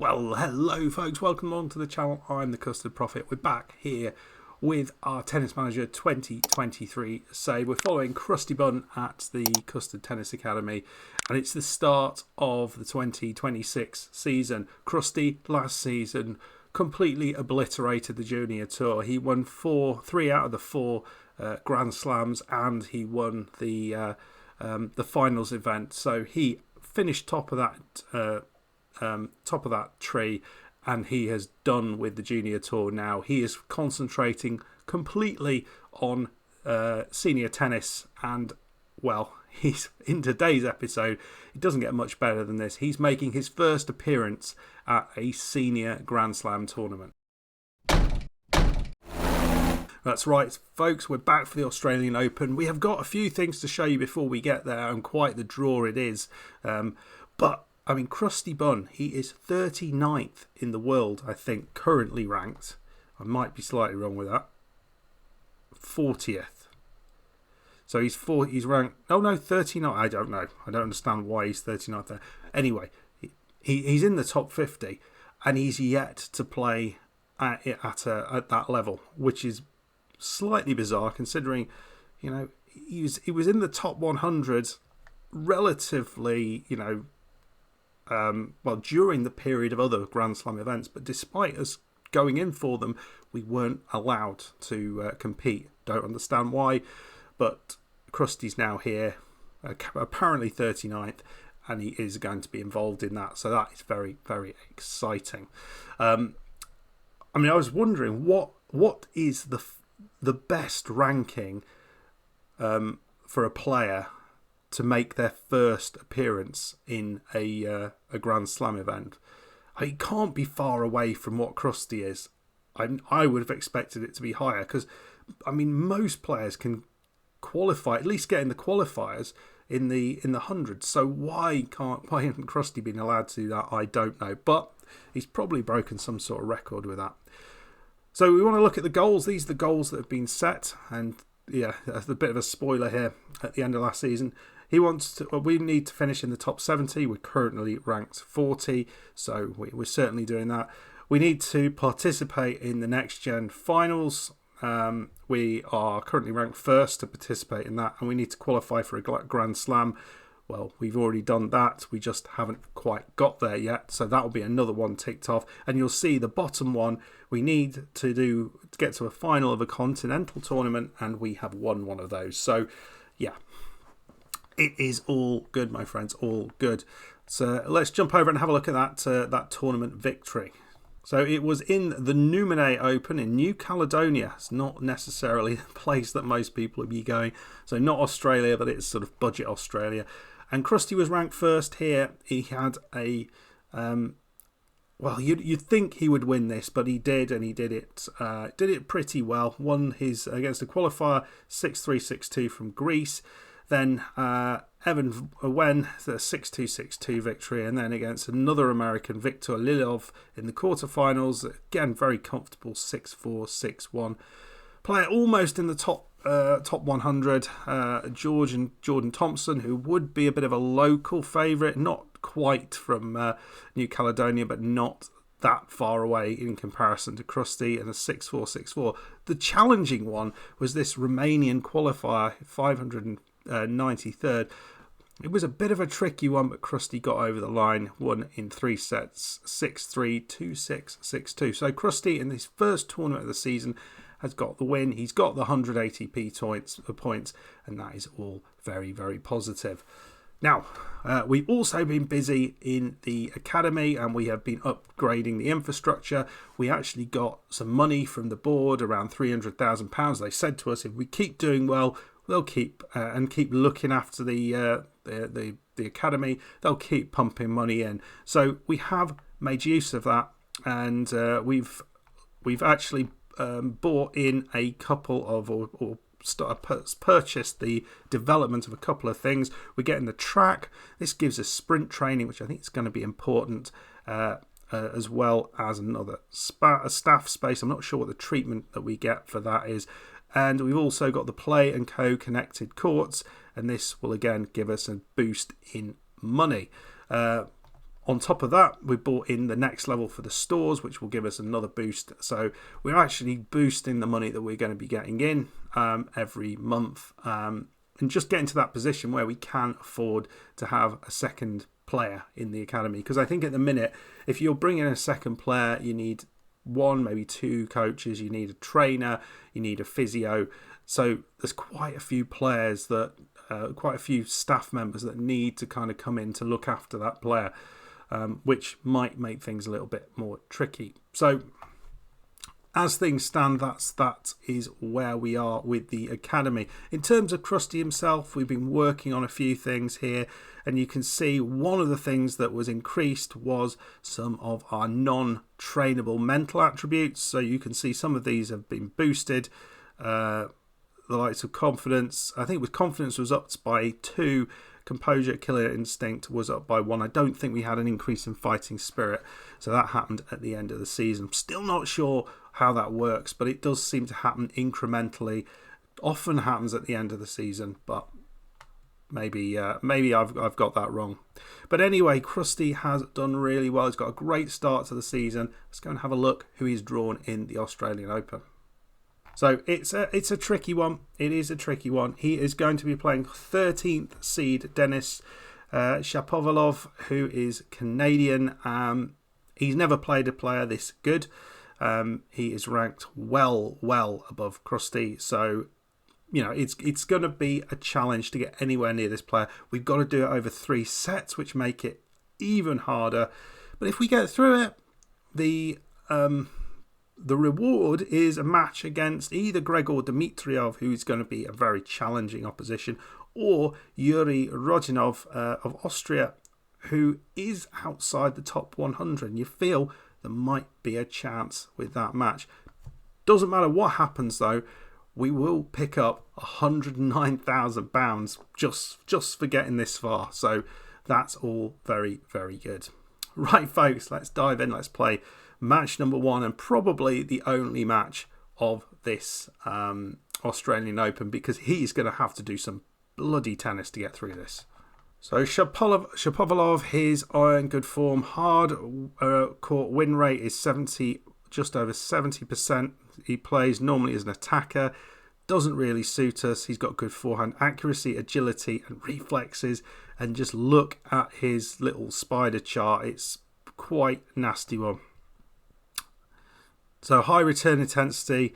Well, hello folks, welcome on to the channel. I'm the Custard Prophet. We're back here with our Tennis Manager 2023 save. We're following Crusty Bun at the Custard Tennis Academy, and it's the start of the 2026 season. Crusty last season completely obliterated the Junior Tour. He won three out of the four Grand Slams, and he won the finals event. So he finished top of that tree, and he has done with the Junior Tour now. He is concentrating completely on senior tennis, and well, he's in today's episode, it doesn't get much better than this. He's making his first appearance at a senior Grand Slam tournament. That's right, folks, we're back for the Australian Open. We have got a few things to show you before we get there, and quite the draw it is. But I mean, Crusty Bun, he is 39th in the world, I think, currently ranked. I might be slightly wrong with that. 40th. So he's ranked, oh no, 39th. I don't know. I don't understand why he's 39th there. Anyway, he's in the top 50, and he's yet to play at that level, which is slightly bizarre considering, you know, he was in the top 100 relatively, you know, well, during the period of other Grand Slam events, but despite us going in for them, we weren't allowed to compete. Don't understand why, but Crusty's now here, apparently 39th, and he is going to be involved in that, so that is very, very exciting. I mean, I was wondering what is the best ranking for a player to make their first appearance in a Grand Slam event. It can't be far away from what Crusty is. I would have expected it to be higher, because I mean, most players can qualify, at least get in the qualifiers in the hundreds. So why hasn't Crusty been allowed to do that? I don't know, but he's probably broken some sort of record with that. So we want to look at the goals. These are the goals that have been set, and yeah, that's a bit of a spoiler here at the end of last season. We need to finish in the top 70. We're currently ranked 40, so we're certainly doing that. We need to participate in the Next Gen finals. We are currently ranked first to participate in that, and we need to qualify for a Grand Slam. Well, we've already done that. We just haven't quite got there yet, so that will be another one ticked off. And you'll see the bottom one, we need to get to a final of a continental tournament, and we have won one of those. So, yeah. It is all good, my friends, all good. So let's jump over and have a look at that tournament victory. So it was in the Numine Open in New Caledonia. It's not necessarily the place that most people would be going. So not Australia, but it's sort of budget Australia. And Crusty was ranked first here. He had a, well, you'd think he would win this, but he did, and he did it pretty well. Won his against a qualifier 6-3, 6-2 from Greece. Then Evan Wen, the 6-2, 6-2 victory, and then against another American, Victor Lilov, in the quarterfinals. Again, very comfortable 6-4, 6-1. Player almost in the top 100, Jordan Thompson, who would be a bit of a local favourite, not quite from New Caledonia, but not that far away in comparison to Crusty, and a 6-4, 6-4. The challenging one was this Romanian qualifier, 593rd. It was a bit of a tricky one, but Crusty got over the line, won in 3 sets, 6-3, 2-6, 6-2. So Crusty, in his first tournament of the season, has got the win. He's got the 100 ATP points, and that is all very, very positive. Now, we've also been busy in the academy, and we have been upgrading the infrastructure. We actually got some money from the board, around £300,000. They said to us, if we keep doing well, they'll keep looking after the academy. They'll keep pumping money in. So we have made use of that, and we've actually bought in a couple of purchased the development of a couple of things. We're getting the track. This gives us sprint training, which I think is going to be important, as well as another staff space. I'm not sure what the treatment that we get for that is. And we've also got the Play & Co connected courts, and this will again give us a boost in money. On top of that, we bought in the next level for the stores, which will give us another boost. So we're actually boosting the money that we're going to be getting in every month, and just getting to that position where we can afford to have a second player in the academy. Because I think at the minute, if you're bringing in a second player, you need one, maybe two coaches, you need a trainer, you need a physio. So there's quite a few players that, quite a few staff members that need to kind of come in to look after that player. Which might make things a little bit more tricky. So as things stand, that is where we are with the academy. In terms of Crusty himself, we've been working on a few things here, and you can see one of the things that was increased was some of our non-trainable mental attributes. So you can see some of these have been boosted. The likes of confidence, I think with confidence was up by 2. Composure, killer instinct was up by 1. I don't think we had an increase in fighting spirit, so that happened at the end of the season. Still not sure how that works, but it does seem to happen incrementally. Often happens at the end of the season, but maybe I've got that wrong. But anyway, Crusty has done really well. He's got a great start to the season. Let's go and have a look who he's drawn in the Australian Open. So it's a tricky one. It is a tricky one. He is going to be playing 13th seed Denis Shapovalov, who is Canadian. He's never played a player this good. He is ranked well above Crusty. So, you know, it's going to be a challenge to get anywhere near this player. We've got to do it over 3 sets, which make it even harder. But if we get through it, the reward is a match against either Gregor Dmitriev, who is going to be a very challenging opposition, or Yuri Rodionov of Austria, who is outside the top 100. And you feel there might be a chance with that match. Doesn't matter what happens, though, we will pick up £109,000 just for getting this far. So that's all very, very good. Right, folks, let's dive in. Let's play match number 1, and probably the only match of this Australian Open, because he's going to have to do some bloody tennis to get through this. So Shapovalov, his in good form. Hard court win rate is just over 70%. He plays normally as an attacker. Doesn't really suit us. He's got good forehand accuracy, agility and reflexes. And just look at his little spider chart. It's quite nasty one. So high return intensity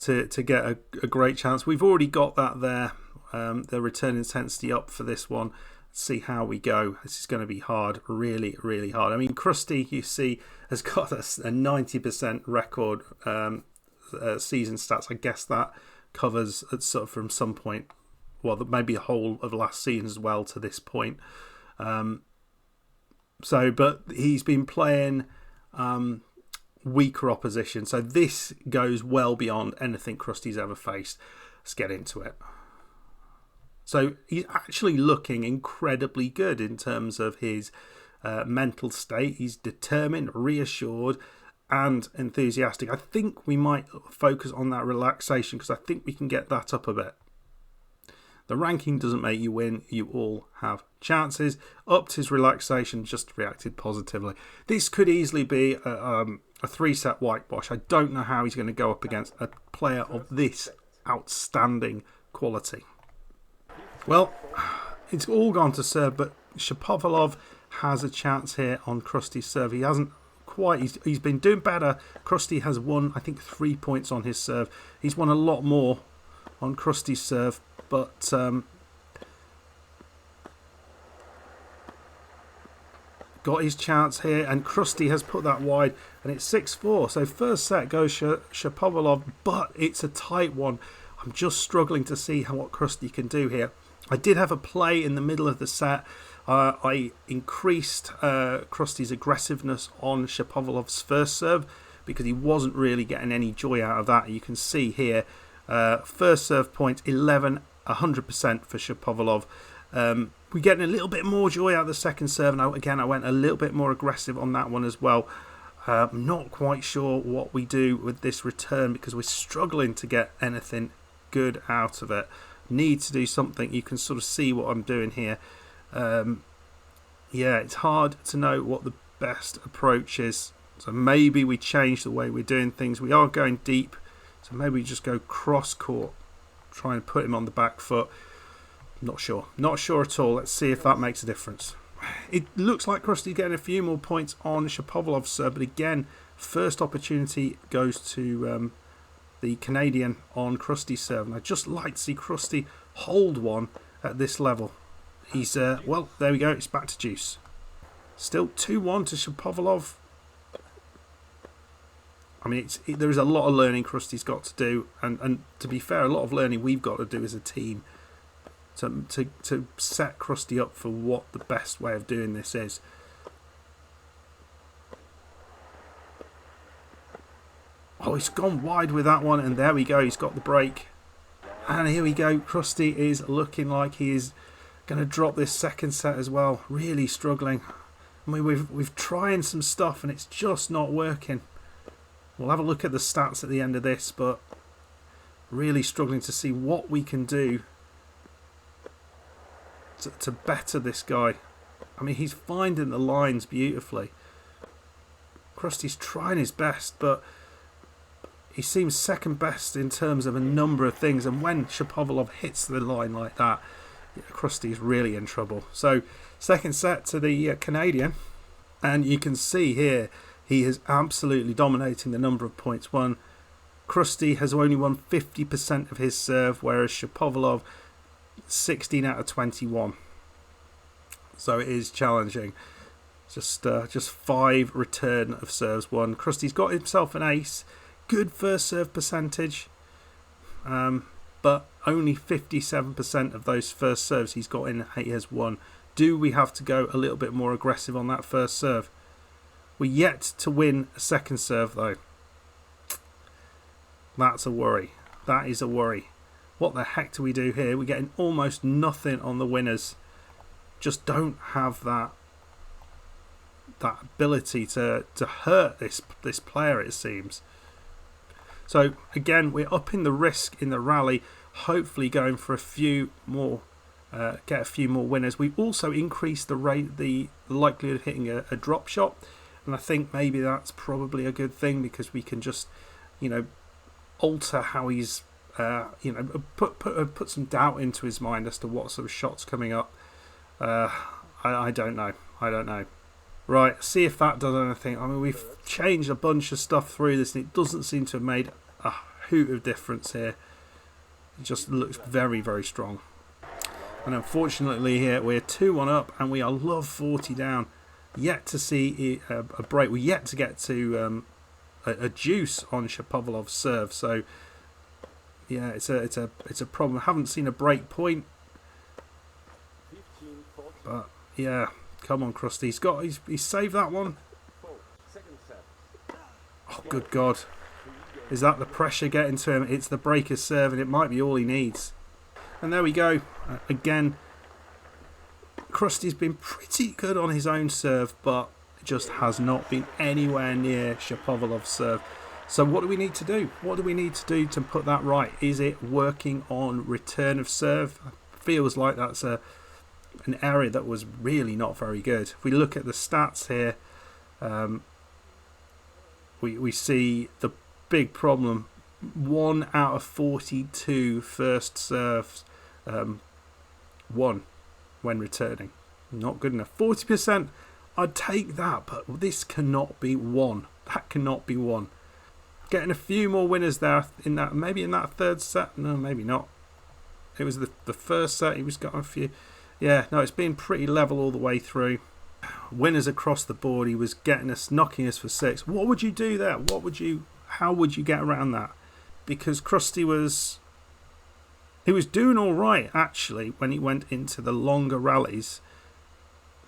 to get a great chance. We've already got that there. The return intensity up for this one. Let's see how we go. This is going to be hard, really, really hard. I mean, Crusty, you see, has got a 90% record season stats. I guess that covers sort of from some point, well, maybe the whole of last season as well to this point. But he's been playing weaker opposition, so this goes well beyond anything Crusty's ever faced. Let's get into it. So he's actually looking incredibly good in terms of his mental state. He's determined, reassured and enthusiastic. I think we might focus on that relaxation, because I think we can get that up a bit. The ranking doesn't make you win. You all have chances. Upped his relaxation, just reacted positively. This could easily be a 3-set whitewash. I don't know how he's going to go up against a player of this outstanding quality. Well, it's all gone to serve, but Shapovalov has a chance here on Crusty's serve. He hasn't quite. He's been doing better. Crusty has won, I think, 3 points on his serve. He's won a lot more on Crusty's serve, but got his chance here, and Crusty has put that wide, and it's 6-4. So first set goes Shapovalov, but it's a tight one. I'm just struggling to see what Crusty can do here. I did have a play in the middle of the set. I increased Crusty's aggressiveness on Shapovalov's first serve, because he wasn't really getting any joy out of that. You can see here, first serve point 11, 100% for Shapovalov. We're getting a little bit more joy out of the second serve. And again, I went a little bit more aggressive on that one as well. I'm not quite sure what we do with this return, because we're struggling to get anything good out of it. Need to do something. You can sort of see what I'm doing here. yeah, it's hard to know what the best approach is. So maybe we change the way we're doing things. We are going deep, so maybe we just go cross court, try and put him on the back foot. Not sure at all. Let's see if that makes a difference. It looks like Crusty's getting a few more points on Shapovalov's serve, but again, first opportunity goes to the Canadian on Crusty's serve, and I'd just like to see Crusty hold one at this level. He's well, there we go, it's back to deuce. Still 2-1 to Shapovalov. I mean, there is a lot of learning Crusty's got to do, and to be fair, a lot of learning we've got to do as a team to set Crusty up for what the best way of doing this is. Oh, he's gone wide with that one, and there we go, he's got the break. And here we go, Crusty is looking like he is going to drop this second set as well. Really struggling. I mean, we've trying some stuff and it's just not working. We'll have a look at the stats at the end of this, but really struggling to see what we can do to better this guy. I mean, he's finding the lines beautifully. Crusty's trying his best, but he seems second best in terms of a number of things. And when Shapovalov hits the line like that, Crusty's really in trouble. So, second set to the Canadian. And you can see here, he is absolutely dominating the number of points won. Crusty has only won 50% of his serve, whereas Shapovalov 16 out of 21. So it is challenging. Just 5 return of serves won. Crusty's got himself an ace. Good first serve percentage. But only 57% of those first serves he's got in, he has won. Do we have to go a little bit more aggressive on that first serve? We're yet to win a second serve though. That's a worry. That is a worry. What the heck do we do here? We're getting almost nothing on the winners. Just don't have that ability to hurt this player, it seems. So again, we're upping the risk in the rally, hopefully going for a few more, get a few more winners. We've also increased the likelihood of hitting a drop shot, and I think maybe that's probably a good thing because we can just, alter how he's, put some doubt into his mind as to what sort of shots coming up. I don't know. Right, see if that does anything. I mean, we've changed a bunch of stuff through this and it doesn't seem to have made a hoot of difference here. It just looks very, very strong. And unfortunately here, we're 2-1 up and we are love 40 down. Yet to see a break. We're yet to get to a deuce on Shapovalov's serve. So, yeah, it's a problem. I haven't seen a break point. But, yeah. Come on, Crusty. He's saved that one. Oh, good God. Is that the pressure getting to him? It's the breaker's serve, and it might be all he needs. And there we go. Again, Crusty's been pretty good on his own serve, but it just has not been anywhere near Shapovalov's serve. So what do we need to do? What do we need to do to put that right? Is it working on return of serve? Feels like that's an area that was really not very good. If we look at the stats here, we see the big problem. 1 out of 42 first serves won when returning. Not good enough. 40%, I'd take that, but this cannot be won. That cannot be won. Getting a few more winners there in that, maybe in that third set. No, maybe not. It was the first set. He was got a few. Yeah, no, it's been pretty level all the way through. Winners across the board. He was getting us, knocking us for 6. What would you do there? How would you get around that? Because Crusty was doing all right actually when he went into the longer rallies,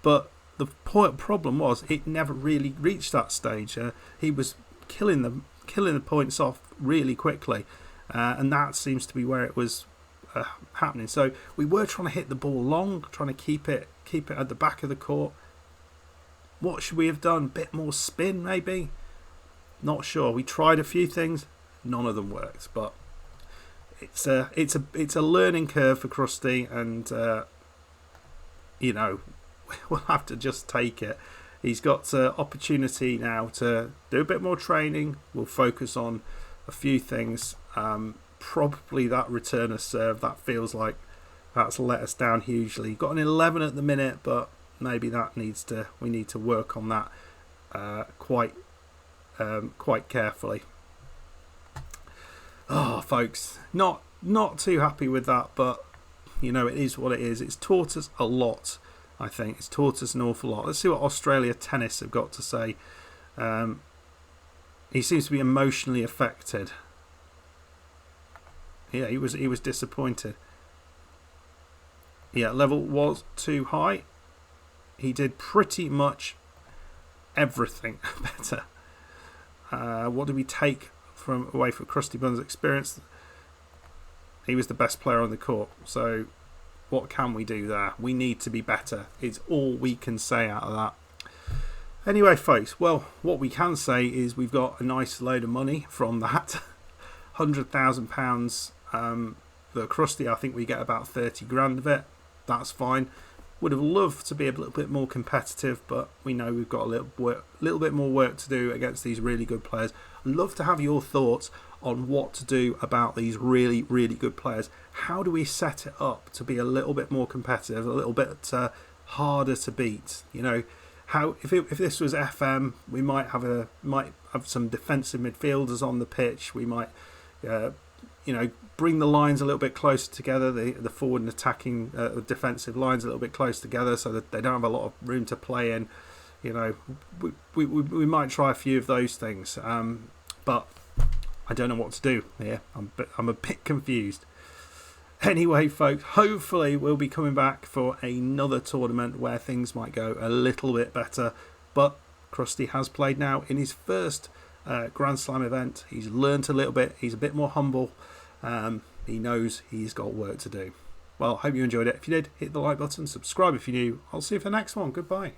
but the problem was it never really reached that stage. He was killing the points off really quickly, and that seems to be where it was happening. So we were trying to hit the ball long, trying to keep it at the back of the court. What should we have done? Bit more spin maybe? Not sure. We tried a few things, none of them worked. But it's a learning curve for Crusty, and we'll have to just take it. He's got opportunity now to do a bit more training. We'll focus on a few things. Probably that returner serve, that feels like that's let us down hugely. Got an 11 at the minute, but maybe that we need to work on that quite carefully. Oh, folks, not too happy with that, but you know, it is what it is. It's taught us a lot. I think it's taught us an awful lot. Let's see what Australia Tennis have got to say. He seems to be emotionally affected. Yeah, he was disappointed. Yeah, level was too high. He did pretty much everything better. What did we take away from Crusty Bun's experience? He was the best player on the court. So what can we do there? We need to be better. It's all we can say out of that. Anyway, folks, well, what we can say is we've got a nice load of money from that. £100,000. The Crusty, I think we get about 30 grand of it. That's fine. Would have loved to be a little bit more competitive, but we know we've got a little bit more work to do against these really good players. I'd love to have your thoughts on what to do about these really, really good players. How do we set it up to be a little bit more competitive, a little bit harder to beat? You know, how if this was FM, we might have some defensive midfielders on the pitch. We might, bring the lines a little bit closer together, the forward and attacking defensive lines a little bit close together, so that they don't have a lot of room to play in. You know, we might try a few of those things, but I don't know what to do here. I'm a bit confused. Anyway, folks, hopefully we'll be coming back for another tournament where things might go a little bit better. But Crusty has played now in his first Grand Slam event. He's learnt a little bit. He's a bit more humble. He knows he's got work to do. Well, hope you enjoyed it. If you did, hit the like button, subscribe if you're new. I'll see you for the next one. Goodbye.